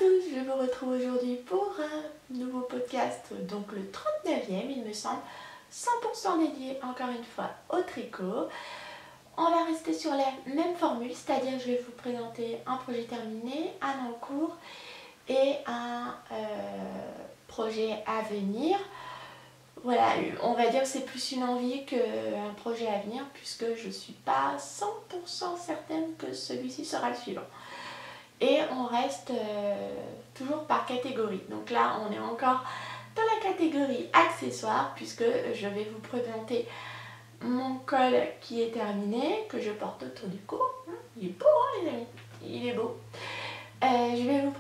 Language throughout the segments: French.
tous, je vous retrouve aujourd'hui pour un nouveau podcast, donc le 39e il me semble, 100% dédié encore une fois au tricot. On va rester sur la même formule, c'est-à-dire je vais vous présenter un projet terminé, un en cours et un projet à venir. Voilà, on va dire que c'est plus une envie qu'un projet à venir puisque je ne suis pas 100% certaine que celui-ci sera le suivant. Et on reste toujours par catégorie. Donc là, on est encore dans la catégorie accessoires puisque je vais vous présenter mon col qui est terminé, que je porte autour du cou. Il est beau, hein, les amis, il est beau. Je vais vous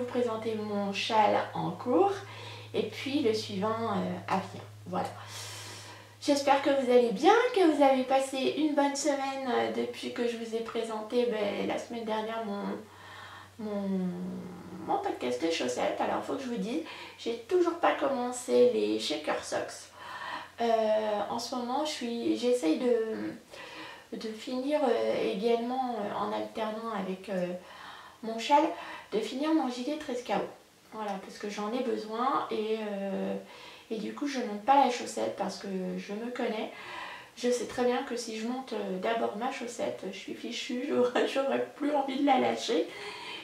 présenter mon châle en cours et puis le suivant à venir. Voilà. J'espère que vous allez bien, que vous avez passé une bonne semaine depuis que je vous ai présenté la semaine dernière mon podcast de chaussettes. Alors il faut que je vous dise, j'ai toujours pas commencé les shaker socks. En ce moment j'essaye de finir également en alternant avec mon châle, de finir mon gilet 13 KO. Voilà, parce que j'en ai besoin et du coup je ne monte pas la chaussette parce que je me connais. Je sais très bien que si je monte d'abord ma chaussette, je suis fichue, j'aurais plus envie de la lâcher.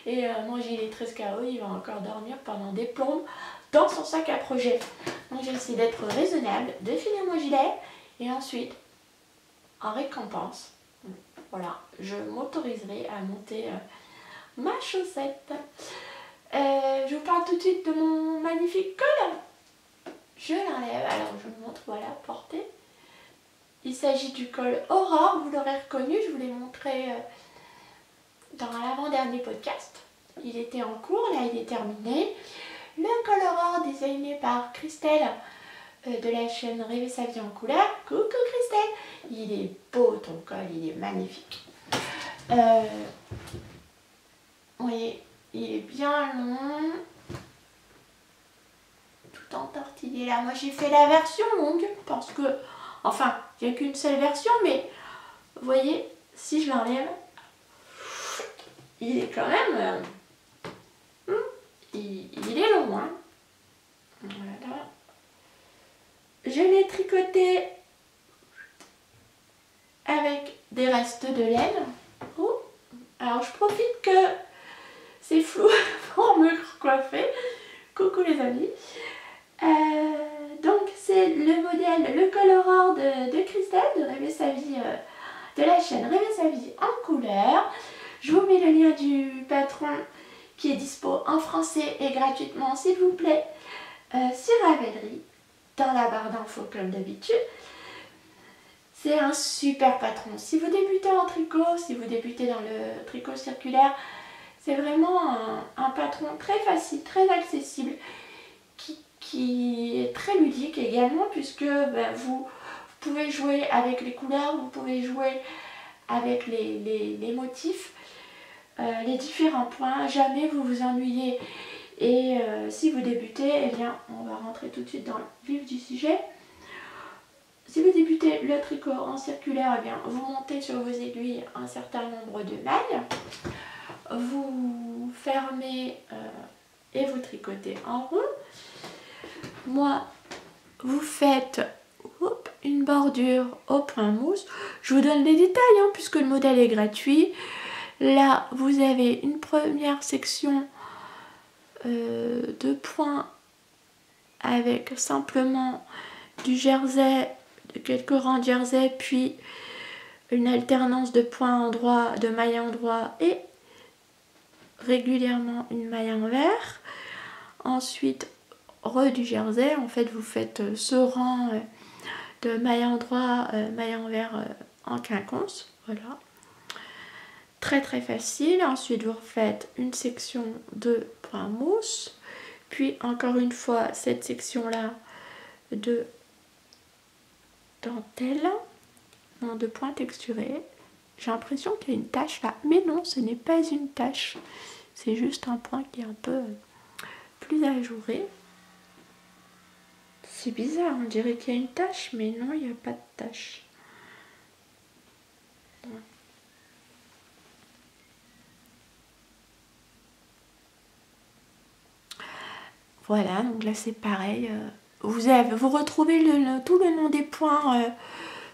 Et mon gilet 13 KO, il va encore dormir pendant des plombes dans son sac à projet. Donc j'essaie d'être raisonnable, de finir mon gilet et ensuite, en récompense, voilà, je m'autoriserai à monter ma chaussette. Je vous parle tout de suite de mon magnifique col. Je l'enlève, alors je vous montre, voilà, porté. Il s'agit du col Aurore, vous l'aurez reconnu, je vous l'ai montré dans l'avant-dernier podcast. Il était en cours, là il est terminé. Le col Aurore designé par Christelle de la chaîne Rêver sa vie en couleur. Coucou Christelle, il est beau ton col, il est magnifique. Vous voyez, il est bien long, tout entortillé là. Moi j'ai fait la version longue parce que, enfin, il n'y a qu'une seule version, mais vous voyez, si je l'enlève, il est quand même, il est long, hein. Voilà. Je l'ai tricoté avec des restes de laine. Oh. Alors je profite que c'est flou pour me coiffer. Coucou les amis. Donc c'est le modèle, le col Aurore de Christelle de Rêver sa vie, de la chaîne Rêver sa vie en couleur. Je vous mets le lien du patron qui est dispo en français et gratuitement s'il vous plaît sur Ravelry dans la barre d'infos comme d'habitude. C'est un super patron. Si vous débutez en tricot, si vous débutez dans le tricot circulaire, c'est vraiment un patron très facile, très accessible, qui est très ludique également puisque vous pouvez jouer avec les couleurs, vous pouvez jouer avec les motifs, les différents points, jamais vous vous ennuyez. Et si vous débutez, eh bien, on va rentrer tout de suite dans le vif du sujet. Si vous débutez le tricot en circulaire, eh bien, vous montez sur vos aiguilles un certain nombre de mailles, vous fermez et vous tricotez en rond. Moi, vous faites une bordure au point mousse. Je vous donne les détails hein, puisque le modèle est gratuit. Là, vous avez une première section de points avec simplement du jersey, de quelques rangs de jersey, puis une alternance de points endroit, de mailles endroit et régulièrement une maille envers. Ensuite, du jersey, en fait vous faites ce rang de maille endroit, maille envers en quinconce, voilà. Très très facile. Ensuite vous refaites une section de point mousse, puis encore une fois cette section là de dentelle, non, de point texturé. J'ai l'impression qu'il y a une tache là, mais non, ce n'est pas une tache, c'est juste un point qui est un peu plus ajouré. C'est bizarre, on dirait qu'il y a une tache, mais non, il n'y a pas de tache. Ouais. Voilà, donc là c'est pareil. Vous retrouvez tout le nom des points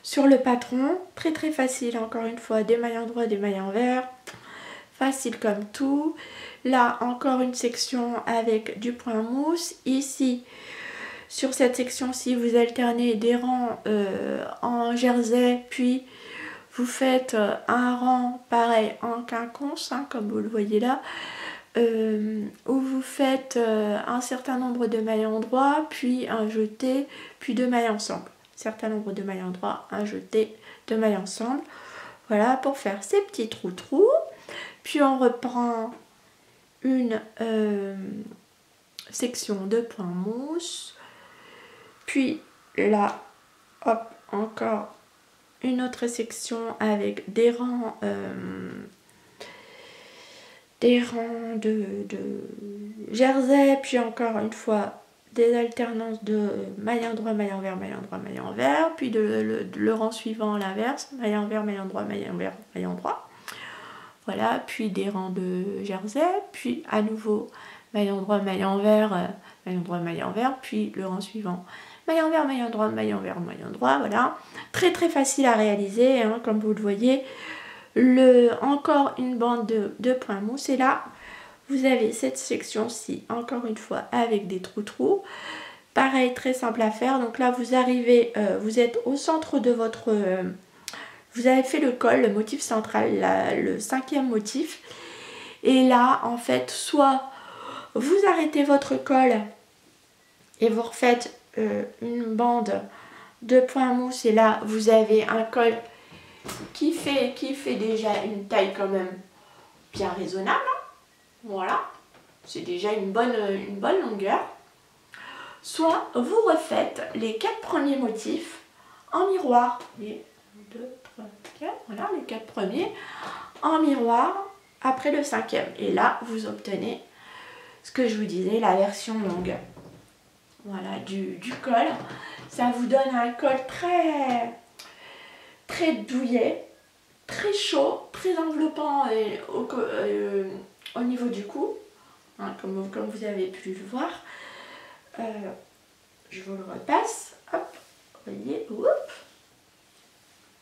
sur le patron. Très très facile, encore une fois, des mailles endroits, des mailles envers. Facile comme tout. Là, encore une section avec du point mousse. Ici, sur cette section-ci, vous alternez des rangs en jersey, puis vous faites un rang pareil en quinconce, hein, comme vous le voyez là, où vous faites un certain nombre de mailles endroits, puis un jeté, puis deux mailles ensemble. Certain nombre de mailles endroits, un jeté, deux mailles ensemble. Voilà, pour faire ces petits trous-trous. Puis on reprend une section de point mousse. Puis là, hop, encore une autre section avec des rangs de jersey, puis encore une fois des alternances de maille endroit, maille envers, maille endroit, maille envers, puis le rang suivant à l'inverse, maille envers, maille endroit, maille envers, maille endroit. Voilà, puis des rangs de jersey, puis à nouveau maille endroit, maille envers, maille endroit, maille envers, puis le rang suivant, maille envers, maille endroit, maille envers, maille endroit, voilà. Très très facile à réaliser, hein, comme vous le voyez. Encore une bande de points mousse, et là, vous avez cette section-ci, encore une fois, avec des trous-trous. Pareil, très simple à faire. Donc là, vous arrivez, vous êtes au centre de votre... vous avez fait le col, le motif central, le 5e motif. Et là, en fait, soit vous arrêtez votre col et vous refaites une bande de points mousse. Et là, vous avez un col qui fait déjà une taille quand même bien raisonnable. Voilà, c'est déjà une bonne longueur. Soit vous refaites les 4 premiers motifs en miroir. Les 2, 3, 4, voilà, les 4 premiers en miroir après le 5e. Et là, vous obtenez ce que je vous disais, la version longue. Voilà, du col. Ça vous donne un col très douillet, très chaud, très enveloppant au niveau du cou, hein, comme vous avez pu le voir. Je vous le repasse. Hop, vous voyez, hop.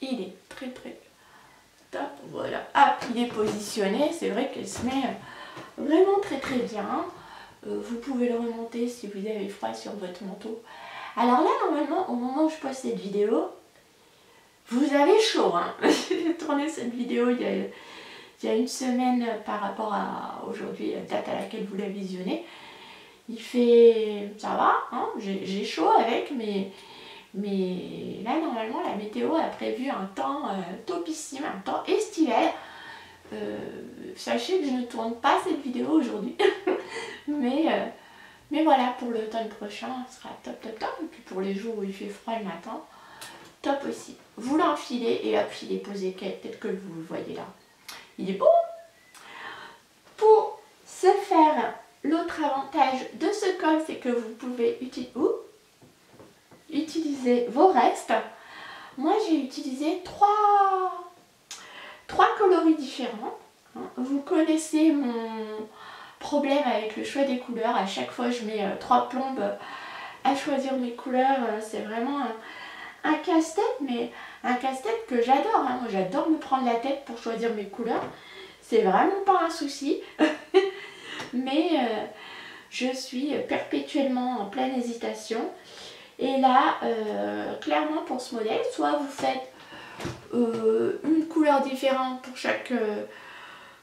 Il est très top. Voilà, hop, il est positionné. C'est vrai qu'il se met vraiment très bien. Vous pouvez le remonter si vous avez froid sur votre manteau. Alors là, normalement, au moment où je poste cette vidéo, vous avez chaud, hein. J'ai tourné cette vidéo il y a une semaine par rapport à aujourd'hui, la date à laquelle vous la visionnez. Il fait... ça va, hein, j'ai chaud avec, mais là, normalement, la météo a prévu un temps topissime, un temps estival. Sachez que je ne tourne pas cette vidéo aujourd'hui. mais voilà, pour l'automne prochain, ce sera top. Et puis pour les jours où il fait froid le matin, top aussi. Vous l'enfilez et hop, il est posé, peut-être que vous le voyez là. Il est beau. Pour ce faire, l'autre avantage de ce col, c'est que vous pouvez utiliser vos restes. Moi, j'ai utilisé trois coloris différents. Vous connaissez mon problème avec le choix des couleurs. À chaque fois, je mets 3 plombes à choisir mes couleurs. C'est vraiment un casse-tête, mais un casse-tête que j'adore. Moi, j'adore me prendre la tête pour choisir mes couleurs. C'est vraiment pas un souci. Mais je suis perpétuellement en pleine hésitation. Et là, clairement pour ce modèle, soit vous faites une couleur différente pour chaque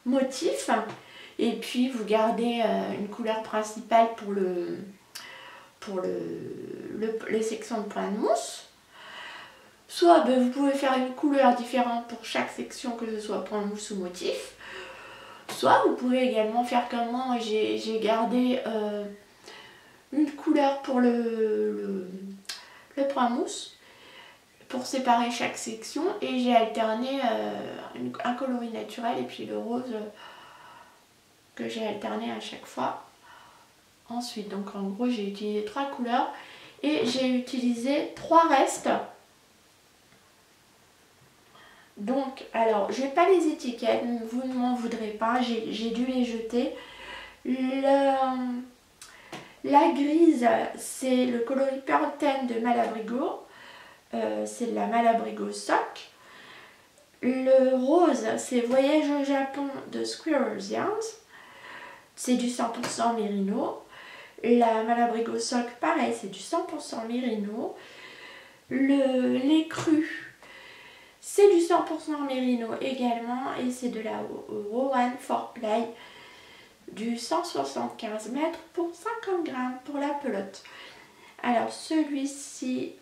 motif, et puis vous gardez une couleur principale pour les sections de points de mousse. Soit vous pouvez faire une couleur différente pour chaque section, que ce soit point de mousse ou motif. Soit vous pouvez également faire comme moi, j'ai gardé une couleur pour le point mousse pour séparer chaque section, et j'ai alterné un coloris naturel et puis le rose que j'ai alterné à chaque fois ensuite. Donc en gros, j'ai utilisé 3 couleurs et j'ai utilisé 3 restes. Donc, alors, je n'ai pas les étiquettes, vous ne m'en voudrez pas, j'ai dû les jeter. La grise, c'est le coloris Pearl Ten de Malabrigo. C'est de la Malabrigo Sock. Le rose, c'est Voyage au Japon de Squirrels Yarns. C'est du 100% Merino. La Malabrigo Sock, pareil, c'est du 100% Merino. Les crus, c'est du 100% Merino également. Et c'est de la Rowan 4Ply du 175 mètres pour 50 grammes pour la pelote. Alors celui-ci,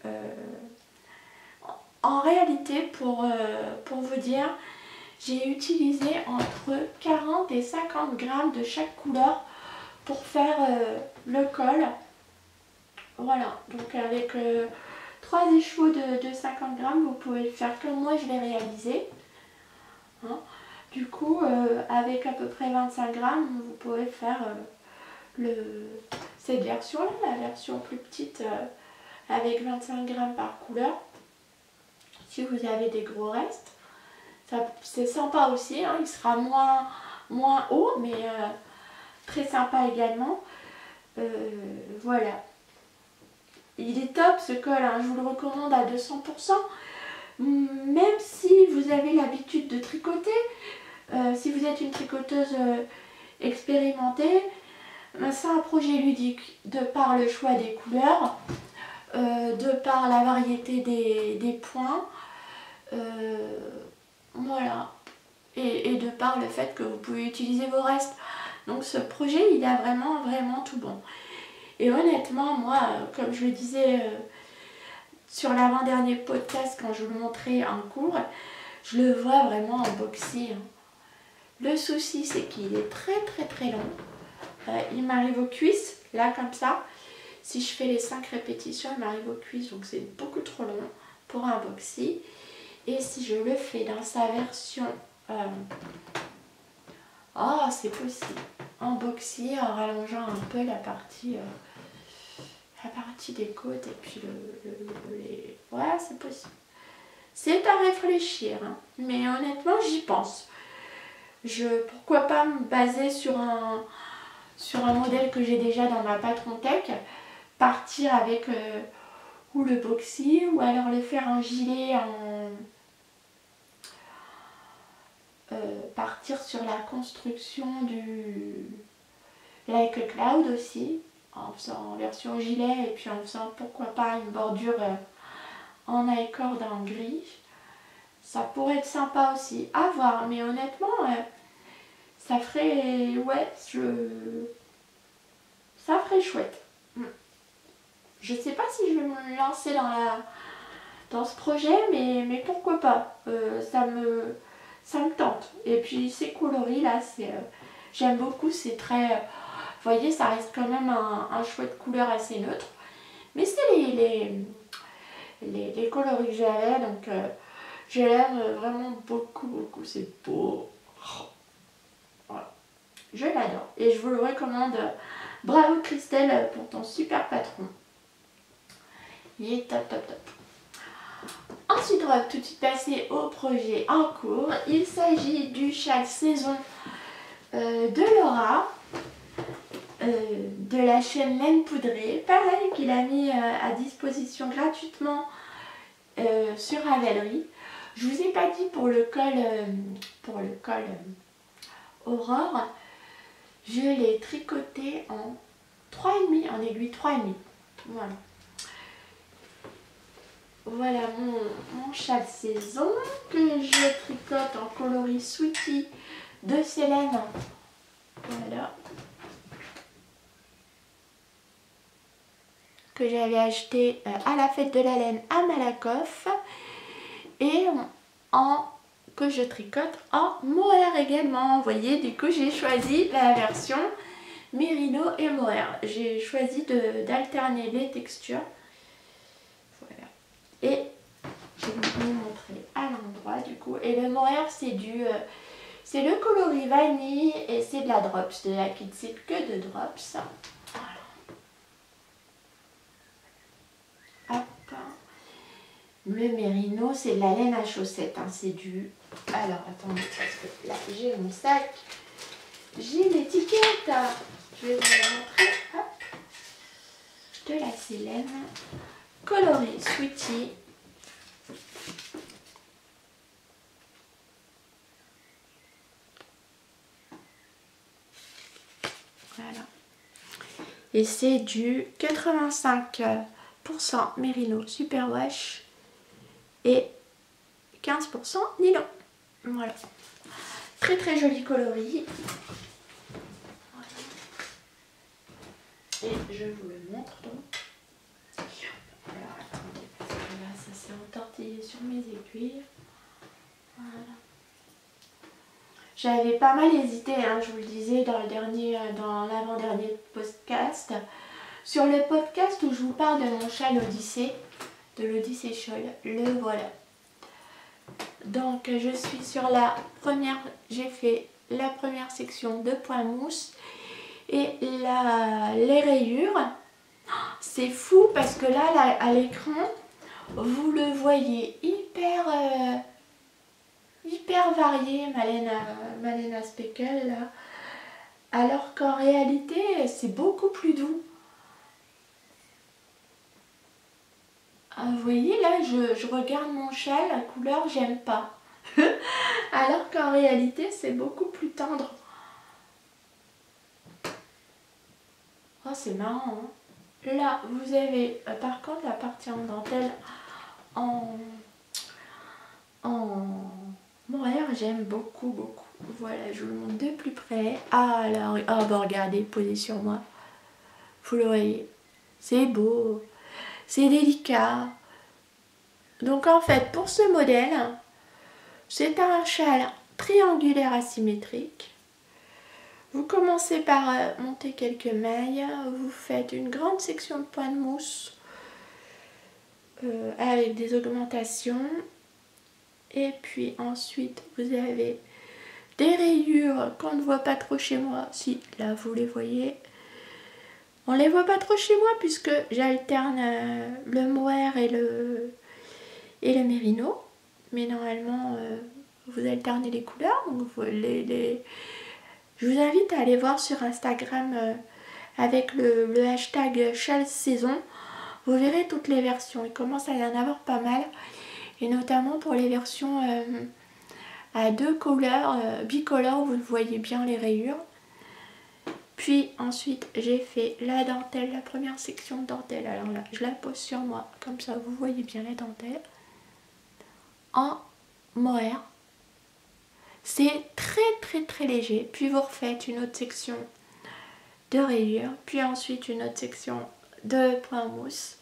en réalité, pour vous dire, j'ai utilisé entre 40 et 50 grammes de chaque couleur pour faire le col. Voilà, donc avec 3 écheveaux de 50 grammes, vous pouvez le faire comme moi je l'ai réalisé. Hein. Du coup, avec à peu près 25 grammes, vous pouvez faire cette version-là, la version plus petite avec 25 grammes par couleur. Si vous avez des gros restes, c'est sympa aussi, hein, il sera moins haut, mais très sympa également. Voilà. Il est top ce col, hein, je vous le recommande à 200%. Même si vous avez l'habitude de tricoter, si vous êtes une tricoteuse expérimentée, c'est un projet ludique de par le choix des couleurs, de par la variété des points, voilà, et de par le fait que vous pouvez utiliser vos restes. Donc ce projet, il a vraiment tout bon. Et honnêtement, moi, comme je le disais sur l'avant-dernier podcast quand je vous le montrais en cours, je le vois vraiment en boxy. Hein. Le souci, c'est qu'il est très long. Il m'arrive aux cuisses, là comme ça. Si je fais les 5 répétitions, il m'arrive aux cuisses, donc c'est beaucoup trop long pour un boxy. Et si je le fais dans sa version... c'est possible. En boxy, en rallongeant un peu la partie des côtes et puis ouais, c'est possible. C'est à réfléchir, hein. Mais honnêtement, j'y pense. Pourquoi pas me baser sur un modèle que j'ai déjà dans ma Patron Tech, partir avec ou le boxy, ou alors le faire en gilet, partir sur la construction du Like a Cloud aussi, en faisant en version gilet et puis en faisant pourquoi pas une bordure en I-cord en gris. Ça pourrait être sympa aussi à voir, mais honnêtement ça ferait ça ferait chouette. Je sais pas si je vais me lancer dans ce projet, mais pourquoi pas. Ça me tente. Et puis ces coloris là, j'aime beaucoup, c'est très... vous voyez, ça reste quand même un chouette couleur assez neutre. Mais c'est les coloris que j'avais, donc je l'aime vraiment beaucoup. C'est beau. Voilà. Je l'adore. Et je vous le recommande. Bravo Christelle pour ton super patron. Il est top. Ensuite, on va tout de suite passer au projet en cours. Il s'agit du châle saison de Laura, de la chaîne Laine Poudrée. Pareil, qu'il a mis à disposition gratuitement sur Ravelry. Je vous ai pas dit pour le col Aurore, je l'ai tricoté en 3,5, en aiguille 3,5. Voilà. Voilà mon châle saison que je tricote en coloris Sweetie de Célène. Voilà. Que j'avais acheté à la fête de la laine à Malakoff. Et que je tricote en mohair également. Vous voyez, du coup j'ai choisi la version Merino et mohair. J'ai choisi d'alterner les textures. Voilà. Et je vais vous montrer à l'endroit du coup. Et le mohair, c'est le coloris vanille et c'est de la drops, de la Kit que de drops. Voilà. Hop. Le Merino, c'est de la laine à chaussettes, hein, c'est du... Alors, attendez, parce que là, j'ai mon sac. J'ai l'étiquette. Je vais vous la montrer. Hop. de la Célène colorée Sweetie. Voilà. Et c'est du 85% Mérino Superwash et 15% nylon. Voilà. Très très joli coloris. Voilà. Et je vous le montre donc. Alors attendez, parce que là ça s'est entortillé sur mes aiguilles. Voilà. J'avais pas mal hésité, hein, je vous le disais dans l'avant-dernier podcast. Sur le podcast où je vous parle de mon chat l'Odyssée, de l'Odyssée Scholl, le voilà. Donc je suis sur la première, j'ai fait la première section de point mousse et les rayures. C'est fou parce que là à l'écran, vous le voyez hyper varié, Malena Speckle là, alors qu'en réalité c'est beaucoup plus doux. Vous voyez là, je regarde mon chat, la couleur j'aime pas. Alors qu'en réalité c'est beaucoup plus tendre. Oh c'est marrant hein. Là vous avez par contre la partie en dentelle en mohair, j'aime beaucoup. Voilà, je vous le montre de plus près. Ah là, oh, bah regardez, posez sur moi. Vous le voyez, c'est beau, c'est délicat. Donc en fait, pour ce modèle, c'est un châle triangulaire asymétrique. Vous commencez par monter quelques mailles, vous faites une grande section de point de mousse avec des augmentations. Et puis ensuite, vous avez des rayures qu'on ne voit pas trop chez moi. Si, là vous les voyez. On les voit pas trop chez moi puisque j'alterne le mohair et le mérino. Mais normalement, vous alternez les couleurs. Donc je vous invite à aller voir sur Instagram avec le hashtag Châle Saison. Vous verrez toutes les versions. Il commence à y en avoir pas mal. Et notamment pour les versions à deux couleurs, bicolores, vous voyez bien les rayures. Puis ensuite j'ai fait la dentelle, la première section de dentelle. Alors là, je la pose sur moi, comme ça vous voyez bien la dentelle. En mohair. C'est très léger. Puis vous refaites une autre section de rayures. Puis ensuite une autre section de point mousse.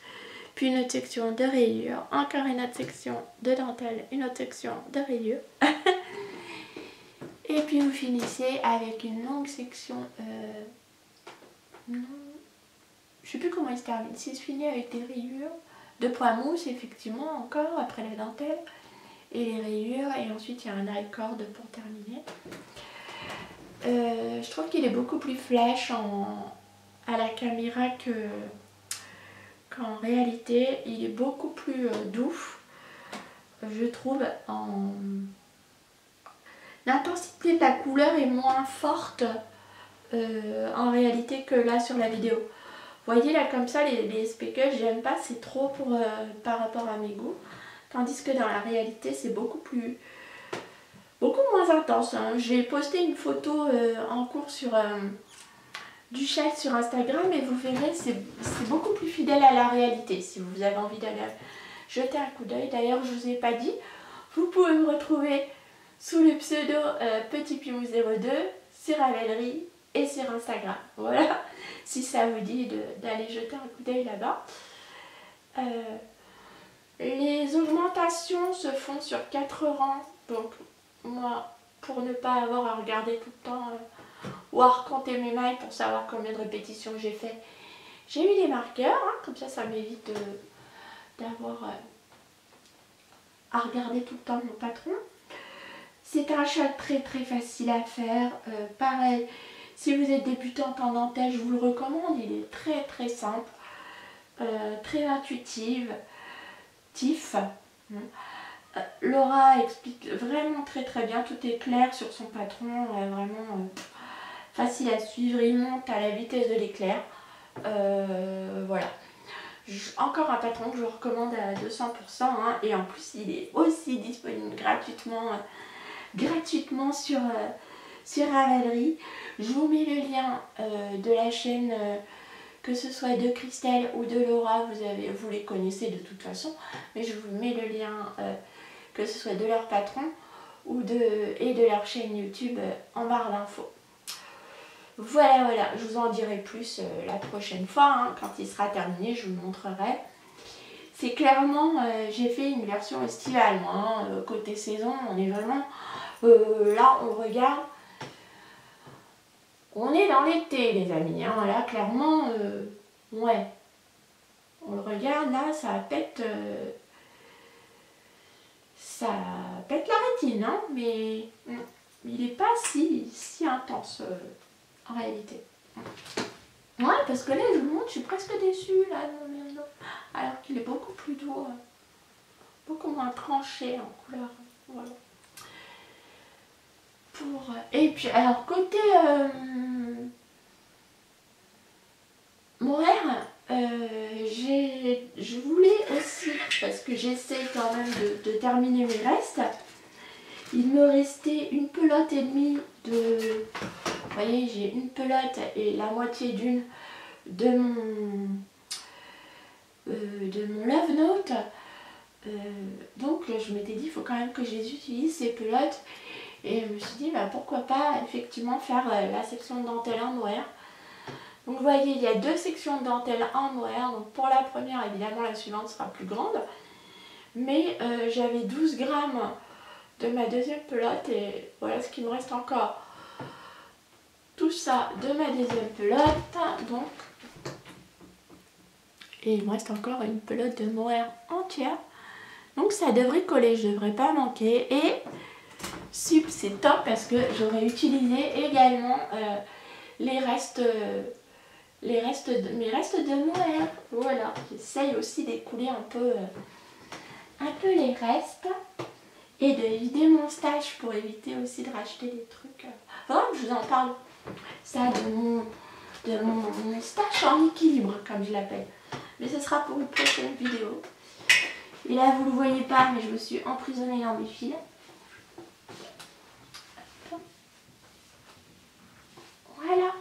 Puis une autre section de rayures. Encore une autre section de dentelle. Une autre section de rayures. Et puis vous finissez avec une longue section. Non, je sais plus comment il se termine. Si se finit avec des rayures de point mousse, effectivement, encore après la dentelle. Et les rayures. Et ensuite il y a un high-cord pour terminer. Je trouve qu'il est beaucoup plus flash à la caméra qu'en réalité. Il est beaucoup plus doux. Je trouve l'intensité de la couleur est moins forte en réalité que là sur la vidéo. Vous voyez là comme ça les speckles, j'aime pas, c'est trop par rapport à mes goûts. Tandis que dans la réalité c'est beaucoup moins intense. Hein. J'ai posté une photo en cours sur du châle sur Instagram et vous verrez c'est beaucoup plus fidèle à la réalité si vous avez envie d'aller jeter un coup d'œil. D'ailleurs je vous ai pas dit, vous pouvez me retrouver sous le pseudo PetitPimou02 sur Ravelry et sur Instagram. Voilà, si ça vous dit d'aller jeter un coup d'œil là-bas. Les augmentations se font sur 4 rangs. Donc moi, pour ne pas avoir à regarder tout le temps ou à recompter mes mailles pour savoir combien de répétitions j'ai fait, j'ai mis des marqueurs. Hein, comme ça m'évite d'avoir à regarder tout le temps mon patron. C'est un châle très facile à faire. Pareil, si vous êtes débutante en dentelle, je vous le recommande. Il est très simple, très intuitif. Laura explique vraiment très bien. Tout est clair sur son patron, vraiment facile à suivre. Il monte à la vitesse de l'éclair. Voilà. Encore un patron que je recommande à 200%, hein, et en plus il est aussi disponible gratuitement sur Ravelry. Je vous mets le lien de la chaîne, que ce soit de Christelle ou de Laura, vous les connaissez de toute façon, mais je vous mets le lien, que ce soit de leur patron et de leur chaîne YouTube en barre d'infos. Voilà, je vous en dirai plus la prochaine fois, hein, quand il sera terminé, je vous montrerai. C'est clairement, j'ai fait une version estivale, moi, hein, côté saison, on est vraiment, là on regarde, on est dans l'été les amis, hein, là clairement, ouais, on le regarde, là ça pète la rétine, hein, mais il n'est pas si intense en réalité. Ouais, parce que là, je vous montre, je suis presque déçue, là, alors qu'il est beaucoup plus doux, beaucoup moins tranché en couleur. Voilà. Et puis, alors, côté Mohair, je voulais aussi, parce que j'essaie quand même de terminer mes restes, il me restait une pelote et demie de... Vous voyez, j'ai une pelote et la moitié d'une de mon Love Note. Donc je m'étais dit, il faut quand même que je les utilise, ces pelotes. Et je me suis dit, bah, pourquoi pas effectivement faire la section de dentelle en mohair. Donc vous voyez, il y a deux sections de dentelle en mohair. Donc pour la première, évidemment, la suivante sera plus grande. Mais j'avais 12 grammes de ma deuxième pelote et voilà ce qu'il me reste encore. Tout ça de ma deuxième pelote, donc. Et il me reste encore une pelote de mohair entière. Donc ça devrait coller, je ne devrais pas manquer. Et c'est top parce que j'aurais utilisé également mes restes de mohair. Voilà, j'essaye aussi d'écouler un peu les restes. Et de vider mon stash pour éviter aussi de racheter des trucs. Enfin, je vous en parle. Ça, de mon stash en équilibre, comme je l'appelle. Mais ce sera pour une prochaine vidéo. Et là, vous ne le voyez pas, mais je me suis emprisonnée dans mes fils. Voilà.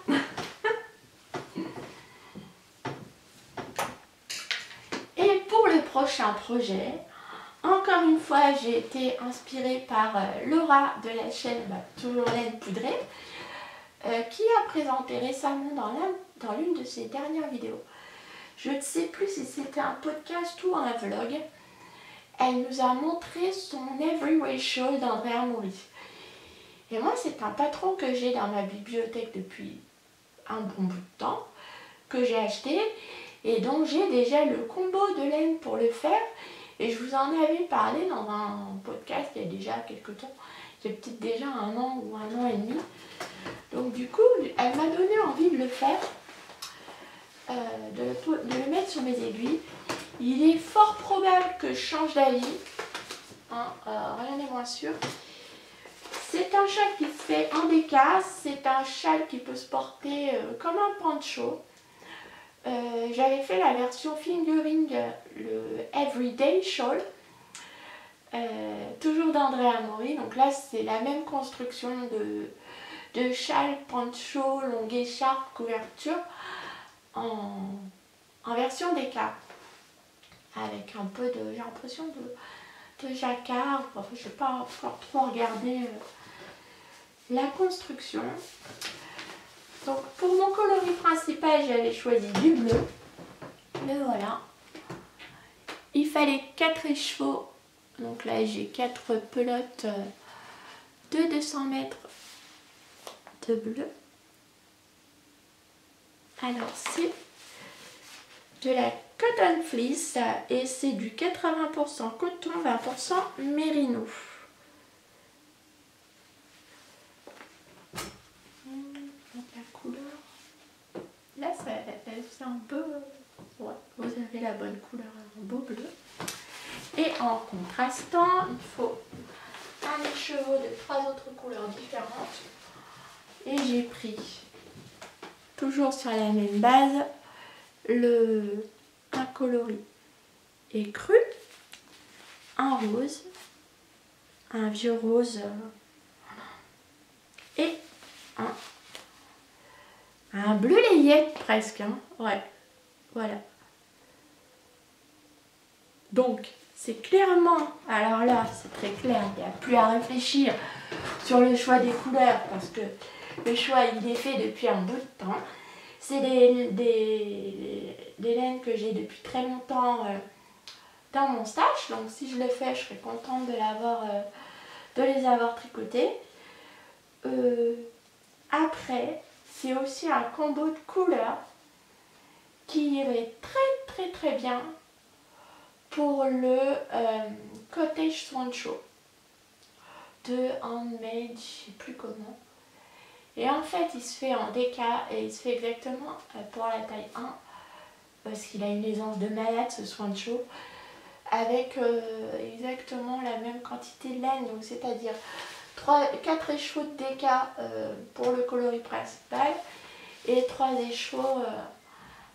Et pour le prochain projet, encore une fois, j'ai été inspirée par Laura de la chaîne Toujours Laine Poudrée, qui a présenté récemment dans l'une de ses dernières vidéos. Je ne sais plus si c'était un podcast ou un vlog. Elle nous a montré son Everyway Shawl d'Andrea Mori. Et moi, c'est un patron que j'ai dans ma bibliothèque depuis un bon bout de temps, que j'ai acheté et dont j'ai déjà le combo de laine pour le faire. Et je vous en avais parlé dans un podcast il y a déjà quelques temps. Il y a peut-être déjà 1 an ou 1 an et demi. Donc du coup, elle m'a donné envie de le faire, de le mettre sur mes aiguilles. Il est fort probable que je change d'avis, hein, rien n'est moins sûr. C'est un châle qui se fait en décasse, c'est un châle qui peut se porter comme un poncho. J'avais fait la version fingering, le Everyday Shawl, toujours d'Andrea Mori. Donc là, c'est la même construction de châle, poncho, longue écharpe, couverture en version déca. Avec un peu de, j'ai l'impression de jacquard. Enfin, je n'ai pas encore trop regardé la construction. Donc pour mon coloris principal, j'avais choisi du bleu. Mais voilà. Il fallait 4 écheveaux. Donc là, j'ai 4 pelotes de 200 mètres de bleu. Alors c'est de la cotton fleece et c'est du 80% coton, 20% mérino. La couleur, là c'est un peu, ouais, vous avez la bonne couleur, un beau bleu. Et en contrastant, il faut un écheveau de 3 autres couleurs différentes. Et j'ai pris, toujours sur la même base, un coloris écru, un rose, un vieux rose et un bleu layette presque, hein. Ouais, voilà. Donc, c'est clairement, alors là, c'est très clair, il n'y a plus à réfléchir sur le choix des couleurs parce que le choix, il est fait depuis un bout de temps. C'est des laines que j'ai depuis très longtemps dans mon stash. Donc, si je le fais, je serais contente de les avoir tricotées. Après, c'est aussi un combo de couleurs qui irait très bien pour le Cottage Swancho de Handmade, je sais plus comment. Et en fait, il se fait en DK et il se fait exactement pour la taille 1 parce qu'il a une aisance de malade ce Swancho avec exactement la même quantité de laine, donc c'est-à-dire 4 échauds de DK pour le coloris principal et 3 échauds,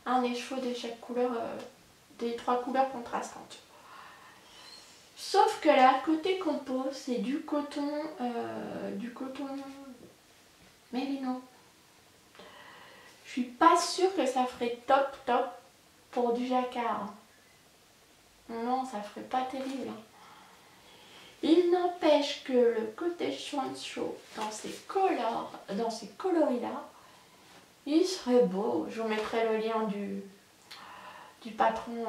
un échaud de chaque couleur, des 3 couleurs contrastantes. Sauf que là, côté compo, c'est du coton mérino. Je suis pas sûre que ça ferait top pour du jacquard. Non, ça ferait pas terrible. Il n'empêche que le Cottage Swancho dans ces coloris-là, il serait beau. Je vous mettrai le lien du patron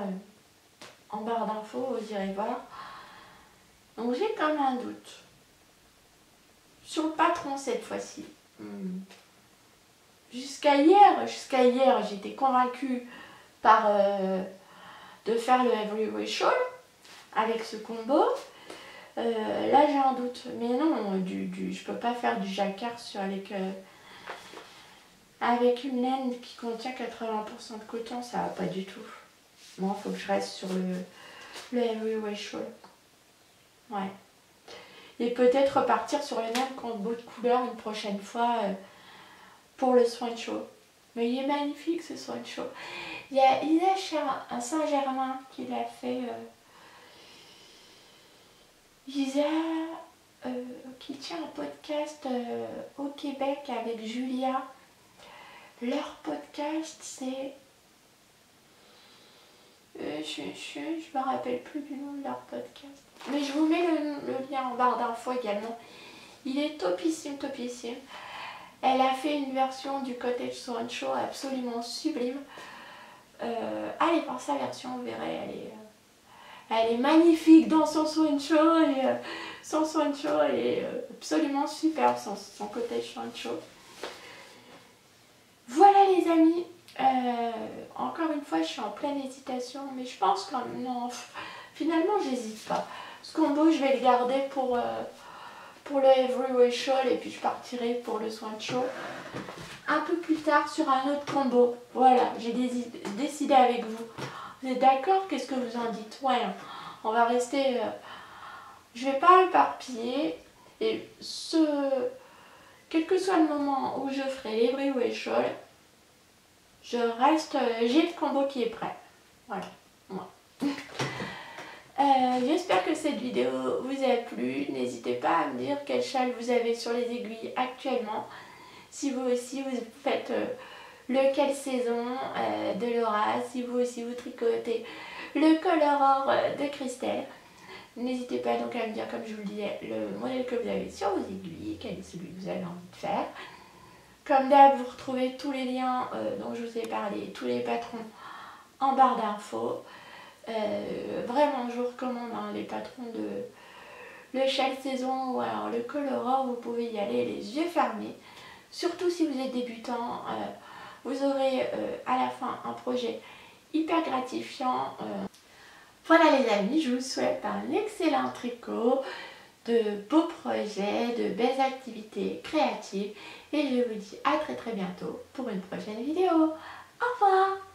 en barre d'infos, vous irez voir. Donc j'ai quand même un doute. Sur le patron cette fois-ci. Jusqu'à hier, j'étais convaincue de faire le Everywhere Shawl avec ce combo. Là j'ai un doute. Mais non, je peux pas faire du jacquard avec une laine qui contient 80% de coton, ça va pas du tout. Bon, il faut que je reste sur le Everywhere Shawl. Ouais. Et peut-être repartir sur le même combo de couleurs une prochaine fois pour le Swancho. Mais il est magnifique ce Swancho. Il y a Isa Saint-Germain qui l'a fait. Isa qui tient un podcast au Québec avec Julia. Leur podcast c'est... je me rappelle plus du nom de leur podcast. Mais je vous mets le lien en barre d'infos également. Il est topissime. Elle a fait une version du Cottage Swancho absolument sublime. Allez voir sa version, vous verrez, elle est magnifique dans son Swancho. Et son Swancho est absolument superbe, son Cottage Swancho. Voilà les amis. Encore une fois, je suis en pleine hésitation, mais je pense que non, finalement j'hésite pas. Ce combo, je vais le garder pour le Everywhere Shawl et puis je partirai pour le Swancho un peu plus tard sur un autre combo. Voilà, j'ai décidé avec vous. Vous êtes d'accord? Qu'est-ce que vous en dites? Ouais, on va rester... je vais pas éparpiller et quel que soit le moment où je ferai l'Everywear Shawl, j'ai le combo qui est prêt. Voilà. J'espère que cette vidéo vous a plu. N'hésitez pas à me dire quel châle vous avez sur les aiguilles actuellement. Si vous aussi vous faites le quelle saison de Laura, si vous aussi vous tricotez le Color Or de Christelle. N'hésitez pas donc à me dire, comme je vous le disais, le modèle que vous avez sur vos aiguilles, quel est celui que vous avez envie de faire. Comme d'hab, vous retrouvez tous les liens dont je vous ai parlé, tous les patrons en barre d'infos. Vraiment, je vous recommande les patrons de le châle saison ou alors le Color Or, vous pouvez y aller les yeux fermés. Surtout si vous êtes débutant, vous aurez à la fin un projet hyper gratifiant. Voilà les amis, je vous souhaite un excellent tricot, de beaux projets, de belles activités créatives et je vous dis à très bientôt pour une prochaine vidéo. Au revoir!